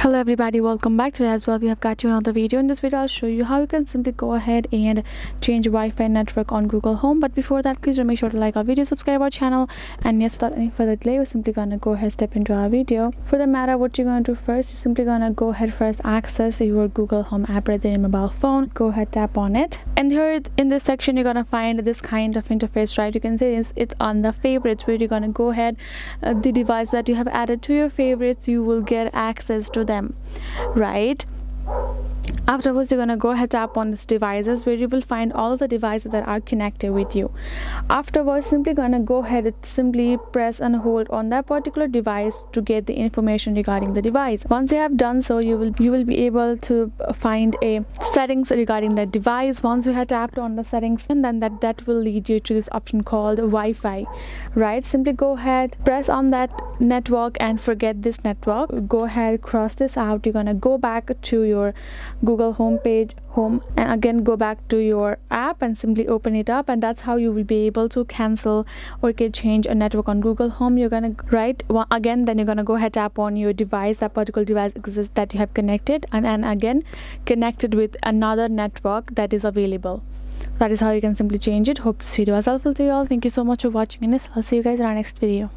Hello everybody, welcome back. Today as well we have got you another video. In this video I'll show you how you can simply go ahead and change Wi-Fi network on Google Home. But before that, please make sure to like our video, subscribe our channel, and yes, without any further delay, we're simply gonna go ahead step into our video. For the matter, what you're gonna do first, you're simply gonna go ahead first access your Google Home app right there in your mobile phone. Go ahead, tap on it, and here in this section you're gonna find this kind of interface, right? You can say it's on the favorites, where you're gonna go ahead the device that you have added to your favorites, you will get access to them, right? Afterwards, you're gonna go ahead tap on this devices, where you will find all of the devices that are connected with you. Afterwards, simply gonna go ahead and simply press and hold on that particular device to get the information regarding the device. Once you have done so, you will be able to find a settings regarding that device. Once you have tapped on the settings, and then that will lead you to this option called Wi-Fi, right? Simply go ahead, press on that network and forget this network. Go ahead, cross this out. You're gonna go back to your Google home page, and again go back to your app and simply open it up, and that's how you will be able to cancel or change a network on Google Home. You're gonna then you're gonna go ahead tap on your device, that particular device exists that you have connected, and again connected with another network that is available. That is how you can simply change it. Hope this video was helpful to you all. Thank you so much for watching, and I'll see you guys in our next video.